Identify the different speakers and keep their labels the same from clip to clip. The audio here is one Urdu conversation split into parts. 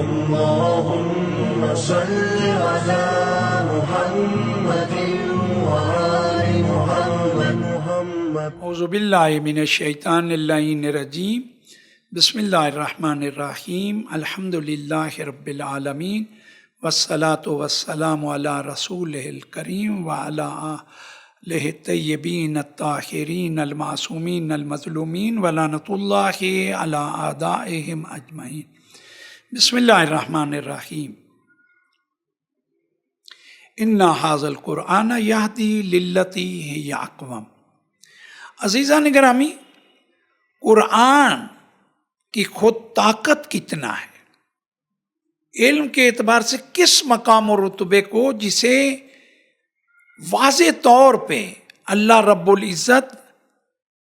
Speaker 1: اللهم صل على محمد وآل محمد.
Speaker 2: اعوذ باللہ من الشیطان اللعین الرجیم. بسم اللہ الرحمن الرحیم. الحمد للہ رب العالمین والصلاة والسلام علی رسولہ الکریم وعلی آلہ الطیبین الطاہرین المعصومین المظلومین ولعنۃ اللہ علی اعدائہم اجمعین. بسم اللہ الرحمن الرحیم. ان ھذا القرآن یہدی للتی ہی اقوم. عزیزان گرامی، قرآن کی خود طاقت کتنا ہے، علم کے اعتبار سے کس مقام و رتبے کو، جسے واضح طور پہ اللہ رب العزت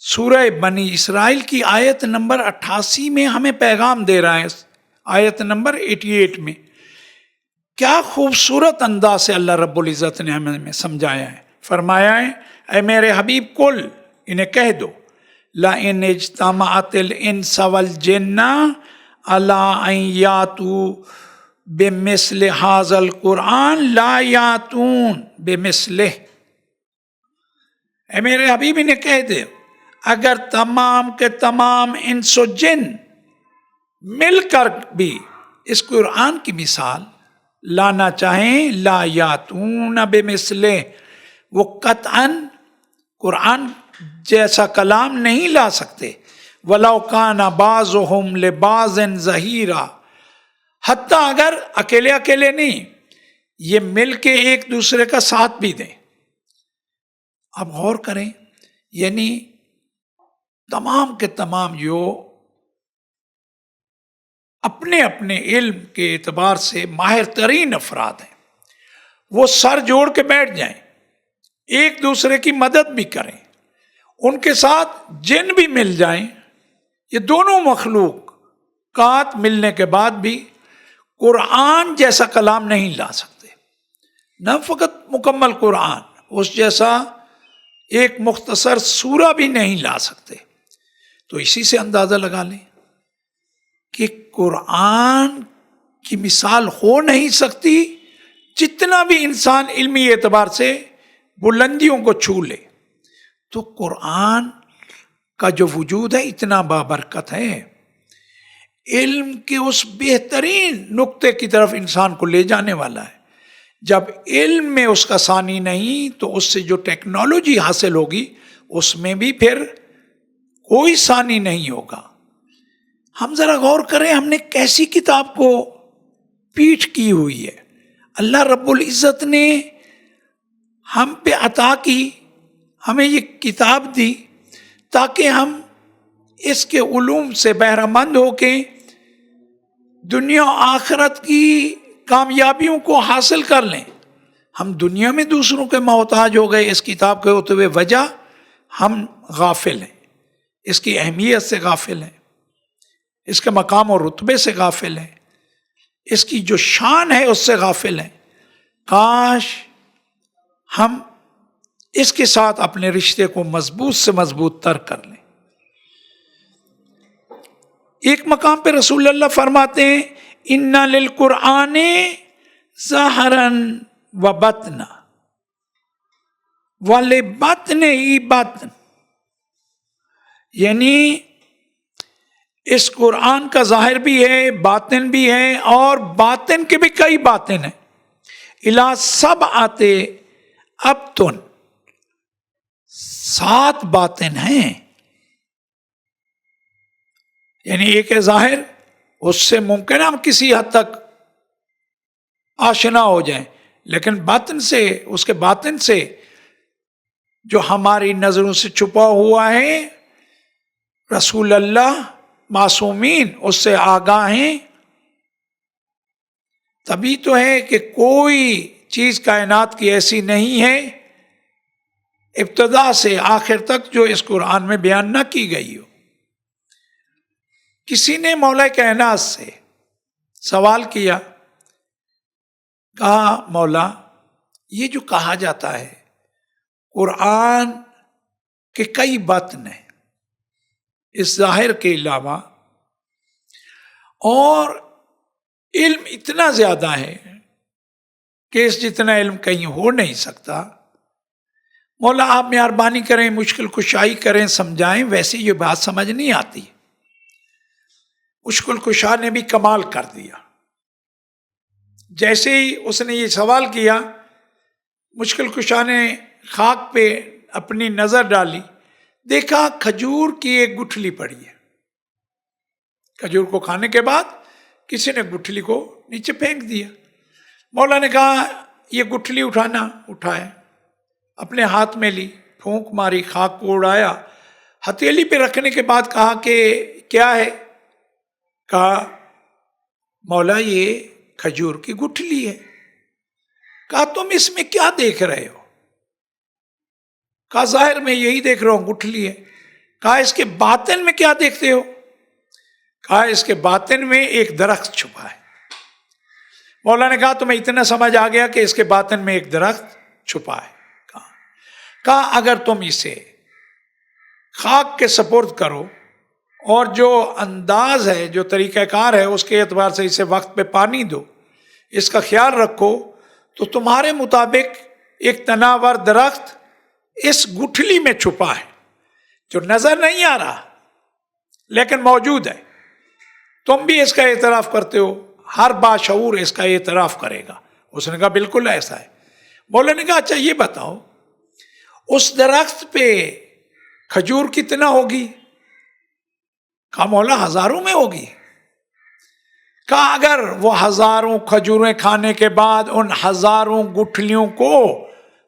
Speaker 2: سورہ بنی اسرائیل کی آیت نمبر 88 میں ہمیں پیغام دے رہا ہے. آیت نمبر 88 میں کیا خوبصورت انداز سے اللہ رب العزت نے ہمیں سمجھایا ہے. فرمایا ہے، اے میرے حبیب کل انہیں کہہ دو، لَإِنِ اجْتَمَعَتِ الْإِنسَ وَالْجِنَّ عَلَىٰ أَن يَأْتُوا بِمِثْلِ هَٰذَا الْقُرْآنِ لَا يَأْتُونَ بِمِثْلِهِ. اے میرے حبیب انہیں کہہ دو، اگر تمام کے تمام انس و جن مل کر بھی اس قرآن کی مثال لانا چاہیں، لا یاتون بمثلہ، وہ قطعاً قرآن جیسا کلام نہیں لا سکتے. وَلَوْ كَانَ بَعْضُهُمْ لِبَعْضٍ ظَهِيرًا، حتیٰ اگر اکیلے اکیلے نہیں، یہ مل کے ایک دوسرے کا ساتھ بھی دیں. اب غور کریں، یعنی تمام کے تمام جو اپنے اپنے علم کے اعتبار سے ماہر ترین افراد ہیں، وہ سر جوڑ کے بیٹھ جائیں، ایک دوسرے کی مدد بھی کریں، ان کے ساتھ جن بھی مل جائیں. یہ دونوں مخلوقات ملنے کے بعد بھی قرآن جیسا کلام نہیں لا سکتے. نہ فقط مکمل قرآن، اس جیسا ایک مختصر سورہ بھی نہیں لا سکتے. تو اسی سے اندازہ لگا لیں کہ قرآن کی مثال ہو نہیں سکتی، جتنا بھی انسان علمی اعتبار سے بلندیوں کو چھو لے. تو قرآن کا جو وجود ہے اتنا بابرکت ہے، علم کے اس بہترین نقطے کی طرف انسان کو لے جانے والا ہے. جب علم میں اس کا ثانی نہیں، تو اس سے جو ٹیکنالوجی حاصل ہوگی اس میں بھی پھر کوئی ثانی نہیں ہوگا. ہم ذرا غور کریں، ہم نے کیسی کتاب کو پیٹھ کی ہوئی ہے. اللہ رب العزت نے ہم پہ عطا کی، ہمیں یہ کتاب دی تاکہ ہم اس کے علوم سے بہرہ مند ہو کے دنیا و آخرت کی کامیابیوں کو حاصل کر لیں. ہم دنیا میں دوسروں کے محتاج ہو گئے اس کتاب کے ہوتے ہوئے، وجہ ہم غافل ہیں، اس کی اہمیت سے غافل ہیں، اس کے مقام و رتبے سے غافل ہیں، اس کی جو شان ہے اس سے غافل ہیں. کاش ہم اس کے ساتھ اپنے رشتے کو مضبوط سے مضبوط تر کر لیں. ایک مقام پہ رسول اللہ فرماتے ہیں، اِنَّ لِلْقُرْآنِ ظَہْرًا وَبَطْنًا وَلِبَطْنِهِ بَطْنٌ. یعنی اس قرآن کا ظاہر بھی ہے، باطن بھی ہے، اور باطن کے بھی کئی باطن ہیں. اِلَى سَبْعَةِ أَبْطُنٍ، 7 باطن ہیں. یعنی ایک ہے ظاہر، اس سے ممکن ہم کسی حد تک آشنا ہو جائیں، لیکن باطن سے، اس کے باطن سے جو ہماری نظروں سے چھپا ہوا ہے، رسول اللہ معصومین اس سے آگاہ ہیں. تبھی تو ہے کہ کوئی چیز کائنات کی ایسی نہیں ہے ابتدا سے آخر تک جو اس قرآن میں بیان نہ کی گئی ہو. کسی نے مولا کائنات سے سوال کیا، کہا مولا یہ جو کہا جاتا ہے قرآن کے کئی باطن ہیں اس ظاہر کے علاوہ، اور علم اتنا زیادہ ہے کہ اس جتنا علم کہیں ہو نہیں سکتا. مولا آپ مہربانی کریں، مشکل کشائی کریں، سمجھائیں. ویسے یہ بات سمجھ نہیں آتی. مشکل کشا نے بھی کمال کر دیا. جیسے ہی اس نے یہ سوال کیا، مشکل کشا نے خاک پہ اپنی نظر ڈالی، دیکھا کھجور کی ایک گٹھلی پڑی ہے. کھجور کو کھانے کے بعد کسی نے گٹھلی کو نیچے پھینک دیا. مولا نے کہا یہ گٹھلی اٹھانا. اٹھائے، اپنے ہاتھ میں لی، پھونک ماری، خاک کو اڑایا. ہتھیلی پہ رکھنے کے بعد کہا کہ کیا ہے؟ کہا مولا یہ کھجور کی گٹھلی ہے. کہا تم اس میں کیا دیکھ رہے ہو؟ کہا ظاہر میں یہی دیکھ رہا ہوں، گٹھلی ہے. کہا اس کے باطن میں کیا دیکھتے ہو؟ کہا اس کے باطن میں ایک درخت چھپا ہے. مولا نے کہا تمہیں اتنا سمجھ آ گیا کہ اس کے باطن میں ایک درخت چھپا ہے. کہا اگر تم اسے خاک کے سپرد کرو اور جو انداز ہے، جو طریقہ کار ہے، اس کے اعتبار سے اسے وقت پہ پانی دو، اس کا خیال رکھو، تو تمہارے مطابق ایک تناور درخت اس گٹھلی میں چھپا ہے جو نظر نہیں آ رہا لیکن موجود ہے. تم بھی اس کا اعتراف کرتے ہو، ہر باشعور اس کا اعتراف کرے گا. اس نے کہا بالکل ایسا ہے. مولا نے کہا اچھا یہ بتاؤ اس درخت پہ کھجور کتنا ہوگی؟ کہا مولا ہزاروں میں ہوگی. کہا اگر وہ ہزاروں کھجوریں کھانے کے بعد ان ہزاروں گٹھلیوں کو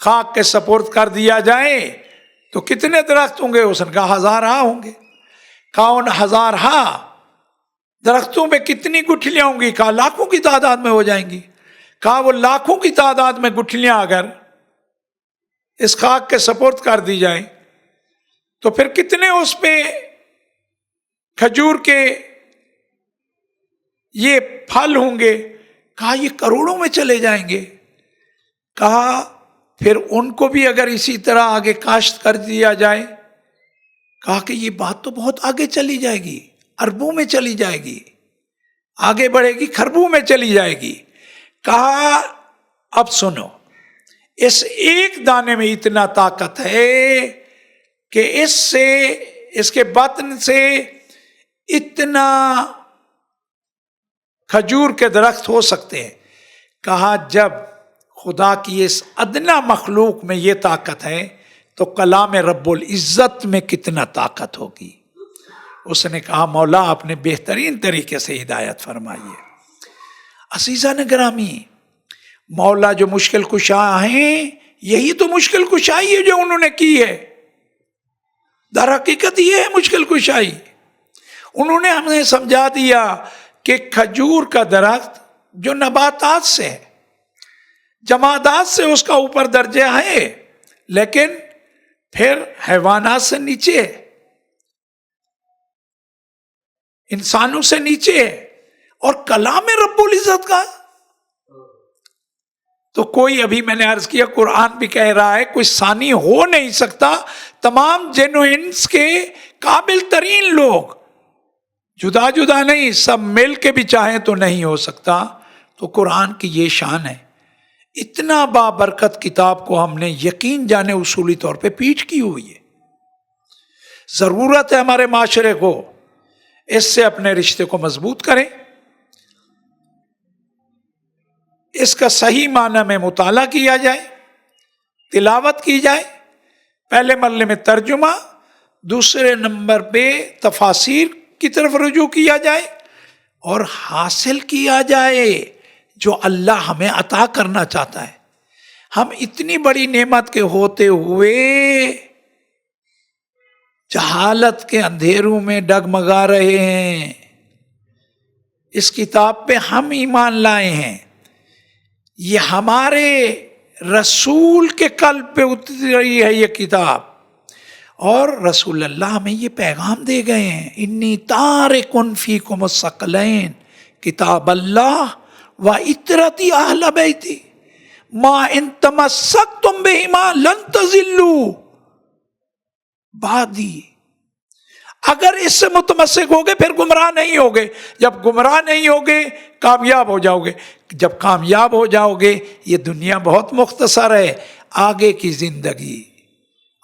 Speaker 2: خاک کے سپرد کر دیا جائے تو کتنے درخت ہوں گے؟ اس نے کہا ہزارہ ہوں گے. کہا ان ہزارہ درختوں پہ کتنی گٹھلیاں ہوں گی؟ کہا لاکھوں کی تعداد میں ہو جائیں گی. کہا وہ لاکھوں کی تعداد میں گٹھلیاں اگر اس خاک کے سپرد کر دی جائیں تو پھر کتنے اس پہ کھجور کے یہ پھل ہوں گے؟ کہا یہ کروڑوں میں چلے جائیں گے. کہا پھر ان کو بھی اگر اسی طرح آگے کاشت کر دیا جائے؟ کہا کہ یہ بات تو بہت آگے چلی جائے گی، اربوں میں چلی جائے گی، آگے بڑھے گی، خربوں میں چلی جائے گی. کہا اب سنو، اس ایک دانے میں اتنا طاقت ہے کہ اس کے باطن سے اتنا کھجور کے درخت ہو سکتے ہیں. کہا جب خدا کی اس ادنا مخلوق میں یہ طاقت ہے تو کلام رب العزت میں کتنا طاقت ہوگی. اس نے کہا مولا آپ نے بہترین طریقے سے ہدایت فرمائی ہے. عزیزان گرامی، مولا جو مشکل کشا ہیں یہی تو مشکل کشائی ہے جو انہوں نے کی ہے. در حقیقت یہ ہے مشکل کشائی. انہوں نے ہمیں سمجھا دیا کہ کھجور کا درخت جو نباتات سے ہے، جمادات سے اس کا اوپر درجہ ہے، لیکن پھر حیوانات سے نیچے ہے، انسانوں سے نیچے ہے، اور کلام رب العزت کا. تو کوئی، ابھی میں نے عرض کیا قرآن بھی کہہ رہا ہے کوئی ثانی ہو نہیں سکتا. تمام جن و انس کے قابل ترین لوگ جدا جدا نہیں، سب مل کے بھی چاہیں تو نہیں ہو سکتا. تو قرآن کی یہ شان ہے. اتنا بابرکت کتاب کو ہم نے یقین جانے اصولی طور پہ پیٹھ کی ہوئی ہے. ضرورت ہے ہمارے معاشرے کو اس سے اپنے رشتے کو مضبوط کریں، اس کا صحیح معنی میں مطالعہ کیا جائے، تلاوت کی جائے. پہلے مرحلے میں ترجمہ، دوسرے نمبر پہ تفاسیر کی طرف رجوع کیا جائے اور حاصل کیا جائے جو اللہ ہمیں عطا کرنا چاہتا ہے. ہم اتنی بڑی نعمت کے ہوتے ہوئے جہالت کے اندھیروں میں ڈگمگا رہے ہیں. اس کتاب پہ ہم ایمان لائے ہیں، یہ ہمارے رسول کے قلب پہ اتری ہے یہ کتاب، اور رسول اللہ ہمیں یہ پیغام دے گئے ہیں، انی تارکن فیکم الثقلین کتاب اللہ و اطرتی اہل بیتی ما ان تمسکتم بہما لن تضلوا بعدی. اگر اس سے متمسک ہوگے پھر گمراہ نہیں ہوگے، جب گمراہ نہیں ہوگے کامیاب ہو جاؤ گے، جب کامیاب ہو جاؤ گے یہ دنیا بہت مختصر ہے، آگے کی زندگی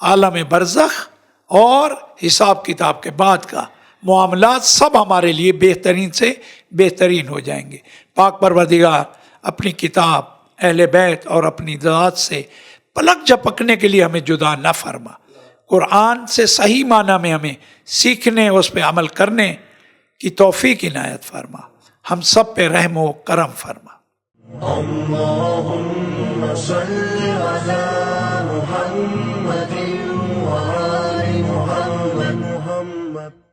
Speaker 2: عالم برزخ اور حساب کتاب کے بعد کا معاملات سب ہمارے لیے بہترین سے بہترین ہو جائیں گے۔ پاک پروردگار اپنی کتاب، اہل بیت اور اپنی ذات سے پلک جھپکنے کے لیے ہمیں جدا نہ فرما، قرآن سے صحیح معنی میں ہمیں سیکھنے، اس پہ عمل کرنے کی توفیق عنایت فرما، ہم سب پہ رحم و کرم فرما۔
Speaker 1: اللهم صل على محمد وعلى